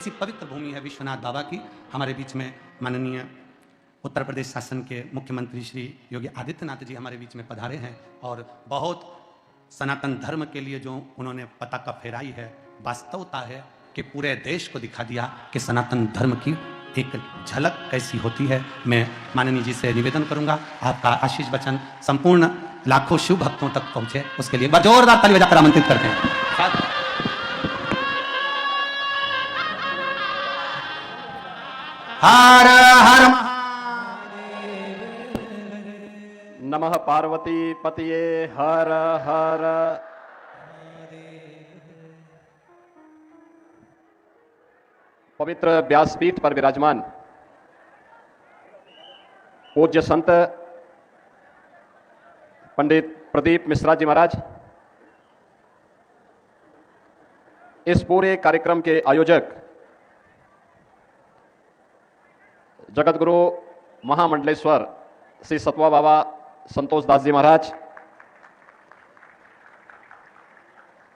ऐसी पवित्र भूमि है विश्वनाथ बाबा की। हमारे बीच में माननीय उत्तर प्रदेश शासन के मुख्यमंत्री श्री योगी आदित्यनाथ जी हमारे बीच में पधारे हैं और बहुत सनातन धर्म के लिए जो उन्होंने पताका फहराई है, वास्तवता है कि पूरे देश को दिखा दिया कि सनातन धर्म की एक झलक कैसी होती है। मैं माननीय जी से निवेदन करूंगा आपका आशीष वचन संपूर्ण लाखों शिव भक्तों तक पहुंचे, उसके लिए एक बार जोरदार ताली बजाकर आमंत्रित करते हैं। हर हर नमः पार्वती पतिये हर हर। पवित्र व्यासपीठ पर विराजमान पूज्य संत पंडित प्रदीप मिश्रा जी महाराज, इस पूरे कार्यक्रम के आयोजक जगत गुरु महामंडलेश्वर श्री सतवा बाबा संतोष दास जी महाराज,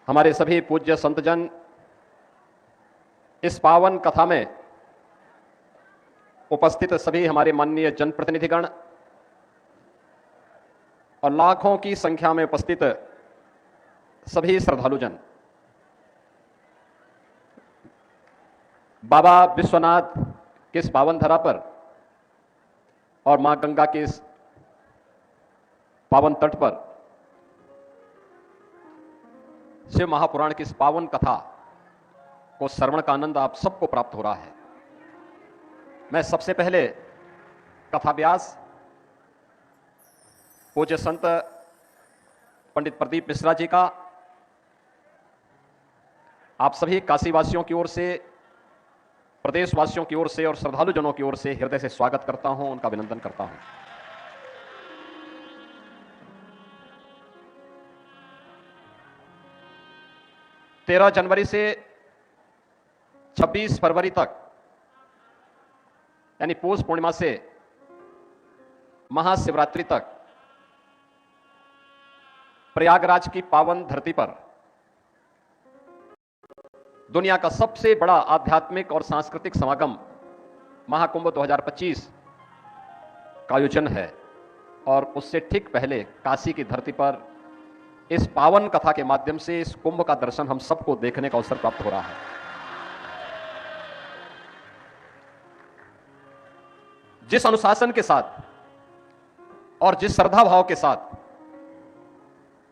हमारे सभी पूज्य संतजन, इस पावन कथा में उपस्थित सभी हमारे माननीय जनप्रतिनिधिगण और लाखों की संख्या में उपस्थित सभी श्रद्धालुजन, बाबा विश्वनाथ के इस पावन धरा पर और मां गंगा के इस पावन तट पर शिव महापुराण की इस पावन कथा को श्रवण का आनंद आप सबको प्राप्त हो रहा है। मैं सबसे पहले कथा व्यास पूज्य संत पंडित प्रदीप मिश्रा जी का आप सभी काशीवासियों की ओर से, प्रदेशवासियों की ओर से और श्रद्धालुजनों की ओर से हृदय से स्वागत करता हूं, उनका अभिनंदन करता हूं। तेरह जनवरी से 26 फरवरी तक यानी पौष पूर्णिमा से महाशिवरात्रि तक प्रयागराज की पावन धरती पर दुनिया का सबसे बड़ा आध्यात्मिक और सांस्कृतिक समागम महाकुंभ 2025 का आयोजन है और उससे ठीक पहले काशी की धरती पर इस पावन कथा के माध्यम से इस कुंभ का दर्शन हम सबको देखने का अवसर प्राप्त हो रहा है। जिस अनुशासन के साथ और जिस श्रद्धा भाव के साथ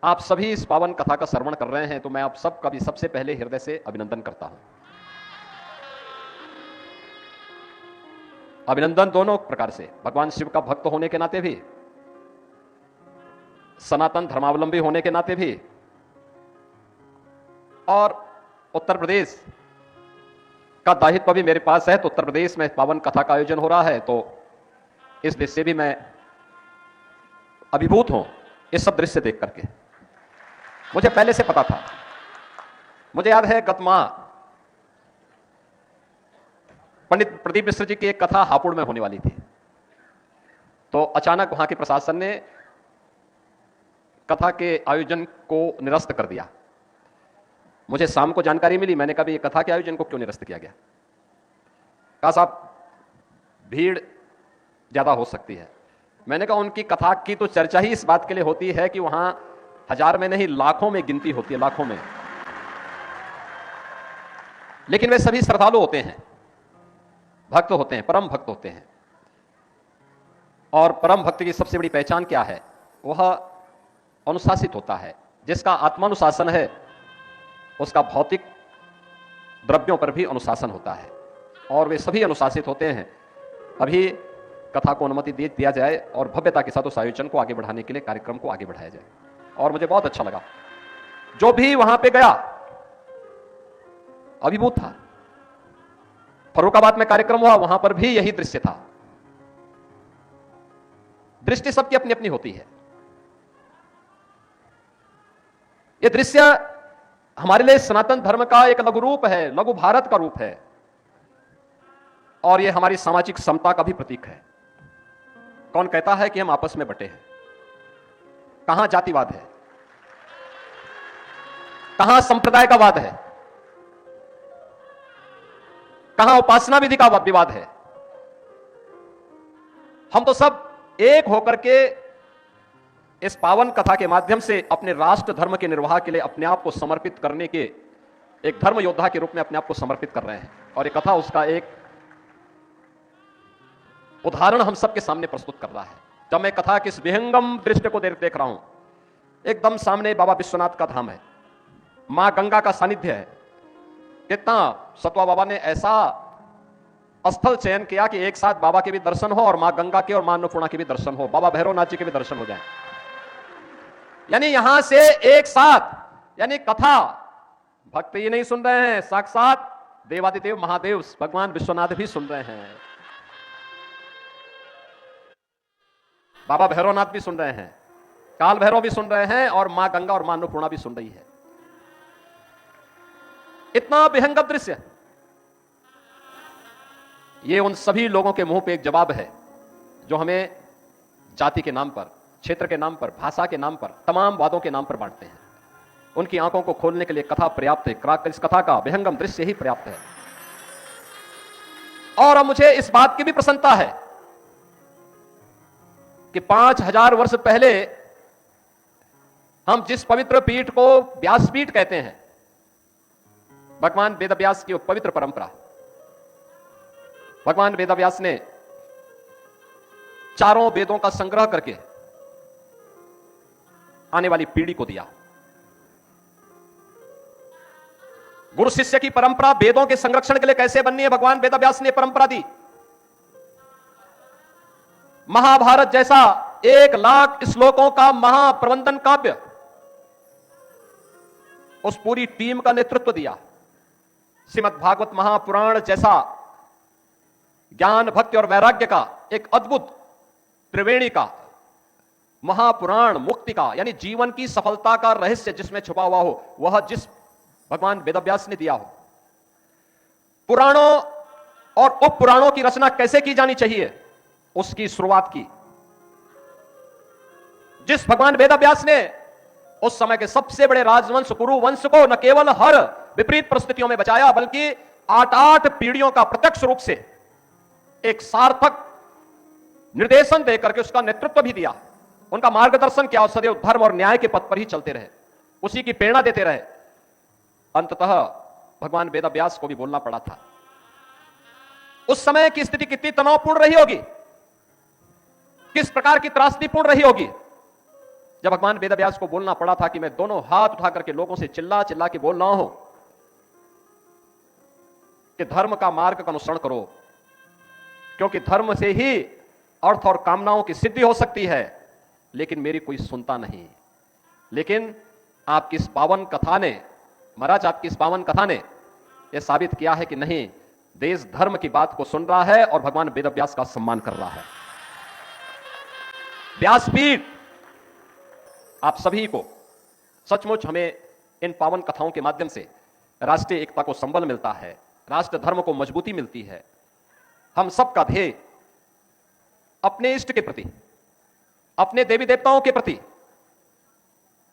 आप सभी इस पावन कथा का श्रवण कर रहे हैं, तो मैं आप सबका भी सबसे पहले हृदय से अभिनंदन करता हूं। अभिनंदन दोनों प्रकार से, भगवान शिव का भक्त होने के नाते भी, सनातन धर्मावलंबी होने के नाते भी, और उत्तर प्रदेश का दायित्व भी मेरे पास है। तो उत्तर प्रदेश में पावन कथा का आयोजन हो रहा है, तो इस दृश्य से भी मैं अभिभूत हूं। इस सब दृश्य देख करके मुझे पहले से पता था। मुझे याद है गत माह पंडित प्रदीप मिश्र जी की एक कथा हापुड़ में होने वाली थी, तो अचानक वहां के प्रशासन ने कथा के आयोजन को निरस्त कर दिया। मुझे शाम को जानकारी मिली, मैंने कहा ये कथा के आयोजन को क्यों निरस्त किया गया? कहा साहब भीड़ ज्यादा हो सकती है। मैंने कहा उनकी कथा की तो चर्चा ही इस बात के लिए होती है कि वहां हजार में नहीं लाखों में गिनती होती है, लाखों में। लेकिन वे सभी श्रद्धालु होते हैं, भक्त होते हैं, परम भक्त होते हैं। और परम भक्त की सबसे बड़ी पहचान क्या है? वह अनुशासित होता है। जिसका आत्मानुशासन है उसका भौतिक द्रव्यों पर भी अनुशासन होता है, और वे सभी अनुशासित होते हैं। अभी कथा को अनुमति दिया जाए और भव्यता के साथ उस आयोजन को आगे बढ़ाने के लिए कार्यक्रम को आगे बढ़ाया जाए। और मुझे बहुत अच्छा लगा, जो भी वहां पे गया अभिभूत था। फर्रुखाबाद में कार्यक्रम हुआ, वहां पर भी यही दृश्य था। दृष्टि सबकी अपनी अपनी होती है। यह दृश्य हमारे लिए सनातन धर्म का एक लघु रूप है, लघु भारत का रूप है, और यह हमारी सामाजिक समता का भी प्रतीक है। कौन कहता है कि हम आपस में बटे हैं? कहां जातिवाद है, कहां संप्रदाय का वाद है? कहां उपासना विधि का विवाद है। हम तो सब एक होकर के इस पावन कथा के माध्यम से अपने राष्ट्र धर्म के निर्वाह के लिए अपने आप को समर्पित करने के एक धर्म योद्धा के रूप में अपने आप को समर्पित कर रहे हैं, और ये कथा उसका एक उदाहरण हम सबके सामने प्रस्तुत कर रहा है। जब मैं कथा के इस विहंगम दृश्य को देख रहा हूं, एकदम सामने बाबा विश्वनाथ का धाम है, मां गंगा का सानिध्य है। कितना सतवा बाबा ने ऐसा स्थल चयन किया कि एक साथ बाबा के भी दर्शन हो और मां गंगा के और मां अन्नपूर्णा के भी दर्शन हो, बाबा भैरवनाथ जी के भी दर्शन हो जाए। यानी यहां से एक साथ, यानी कथा भक्त ये नहीं सुन रहे हैं, साक्षात देवादिदेव महादेव भगवान विश्वनाथ भी सुन रहे हैं, बाबा भैरवनाथ भी सुन रहे हैं, काल भैरव भी सुन रहे हैं, और मां गंगा और मां अन्नपूर्णा भी सुन रही है। इतना विहंगम दृश्य, ये उन सभी लोगों के मुंह पे एक जवाब है जो हमें जाति के नाम पर, क्षेत्र के नाम पर, भाषा के नाम पर, तमाम वादों के नाम पर बांटते हैं। उनकी आंखों को खोलने के लिए कथा पर्याप्त है, इस कथा का विहंगम दृश्य ही पर्याप्त है। और अब मुझे इस बात की भी प्रसन्नता है कि 5000 वर्ष पहले हम जिस पवित्र पीठ को व्यासपीठ कहते हैं, भगवान वेदव्यास की पवित्र परंपरा, भगवान वेदव्यास ने चारों वेदों का संग्रह करके आने वाली पीढ़ी को दिया। गुरु शिष्य की परंपरा वेदों के संरक्षण के लिए कैसे बननी है, भगवान वेदव्यास ने परंपरा दी। महाभारत जैसा 1 लाख श्लोकों का महाप्रबंधन काव्य, उस पूरी टीम का नेतृत्व दिया। श्रीमद् भागवत महापुराण जैसा ज्ञान, भक्ति और वैराग्य का एक अद्भुत त्रिवेणी का महापुराण, मुक्ति का, यानी जीवन की सफलता का रहस्य जिसमें छुपा हुआ हो, वह जिस भगवान वेदव्यास ने दिया हो। पुराणों और उप पुराणों की रचना कैसे की जानी चाहिए, उसकी शुरुआत की जिस भगवान वेदव्यास ने उस समय के सबसे बड़े राजवंश कुरु वंश को न केवल हर विपरीत परिस्थितियों में बचाया, बल्कि 8 पीढ़ियों का प्रत्यक्ष रूप से एक सार्थक निर्देशन देकर के उसका नेतृत्व भी दिया। उनका मार्गदर्शन किया और सदैव धर्म और न्याय के पथ पर ही चलते रहे, उसी की प्रेरणा देते रहे। अंततः भगवान वेदव्यास को भी बोलना पड़ा था। उस समय की स्थिति कितनी तनावपूर्ण रही होगी, किस प्रकार की त्रासदीपूर्ण रही होगी, जब भगवान वेदव्यास को बोलना पड़ा था कि मैं दोनों हाथ उठा करके लोगों से चिल्ला चिल्ला के बोल रहा हूं कि धर्म का मार्ग का अनुसरण करो, क्योंकि धर्म से ही अर्थ और कामनाओं की सिद्धि हो सकती है। लेकिन मेरी कोई सुनता नहीं। लेकिन आपकी इस पावन कथा ने, महाराज आपकी इस पावन कथा ने यह साबित किया है कि नहीं, देश धर्म की बात को सुन रहा है और भगवान वेदव्यास का सम्मान कर रहा है। व्यासपीठ आप सभी को सचमुच, हमें इन पावन कथाओं के माध्यम से राष्ट्रीय एकता को संबल मिलता है, राष्ट्र धर्म को मजबूती मिलती है। हम सबका ध्येय अपने इष्ट के प्रति, अपने देवी देवताओं के प्रति,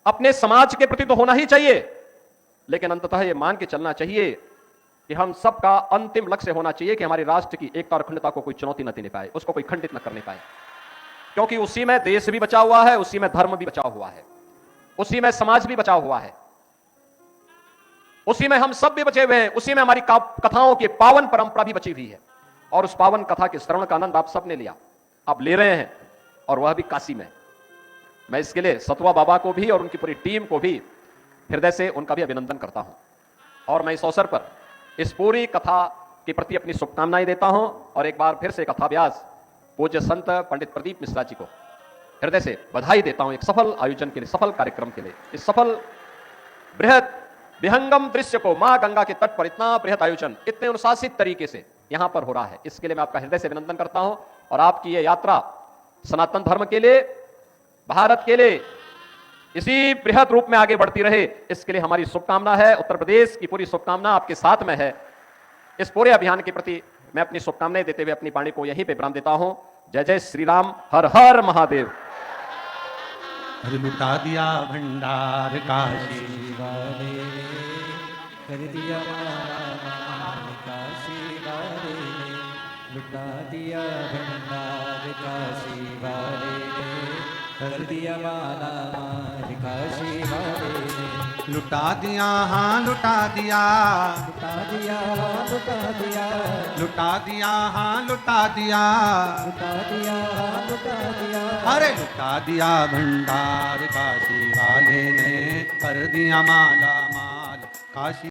अपने समाज के प्रति तो होना ही चाहिए, लेकिन अंततः यह मान के चलना चाहिए कि हम सबका अंतिम लक्ष्य होना चाहिए कि हमारे राष्ट्र की एकता और अखंडता को कोई चुनौती न देने पाए, उसको कोई खंडित न करने पाए, क्योंकि उसी में देश भी बचा हुआ है, उसी में धर्म भी बचा हुआ है, उसी में समाज भी बचा हुआ है, उसी में हम सब भी बचे हुए हैं, उसी में हमारी कथाओं की पावन परंपरा भी बची हुई है। और उस पावन कथा के श्रवण का आनंद आप सब ने लिया, आप ले रहे हैं, और वह भी काशी में। मैं इसके लिए सतवा बाबा को भी और उनकी पूरी टीम को भी हृदय से उनका भी अभिनंदन करता हूं। और मैं इस अवसर पर इस पूरी कथा के प्रति अपनी शुभकामनाएं देता हूं, और एक बार फिर से कथाव्यास पूज्य संत पंडित प्रदीप मिश्रा जी को हृदय से बधाई देता हूं, एक सफल आयोजन के लिए, सफल कार्यक्रम के लिए, इस सफल बृहद विहंगम दृश्य को, मां गंगा के तट पर इतना बृहद आयोजन इतने अनुशासित तरीके से यहां पर हो रहा है, इसके लिए मैं आपका हृदय से अभिनंदन करता हूं। और आपकी यह यात्रा सनातन धर्म के लिए, भारत के लिए इसी बृहद रूप में आगे बढ़ती रहे, इसके लिए हमारी शुभकामना है। उत्तर प्रदेश की पूरी शुभकामना आपके साथ में है। इस पूरे अभियान के प्रति मैं अपनी शुभकामनाएं देते हुए अपनी वाणी को यहीं पे विराम देता हूं। जय जय श्री राम, हर हर महादेव। हर लुटा दिया भंडार काशी कर दिया काशी वाले ने लुटा दिया भंडार काशी वाले ने कर दिया माला माल काशी वाले ने लुटा दिया हाँ लुटा दिया लुटा दिया लुटा दिया लुटा दिया हाँ लुटा दिया लुटा दिया लुटा दिया अरे लुटा दिया भंडार काशी वाले ने कर दिया माला माल काशी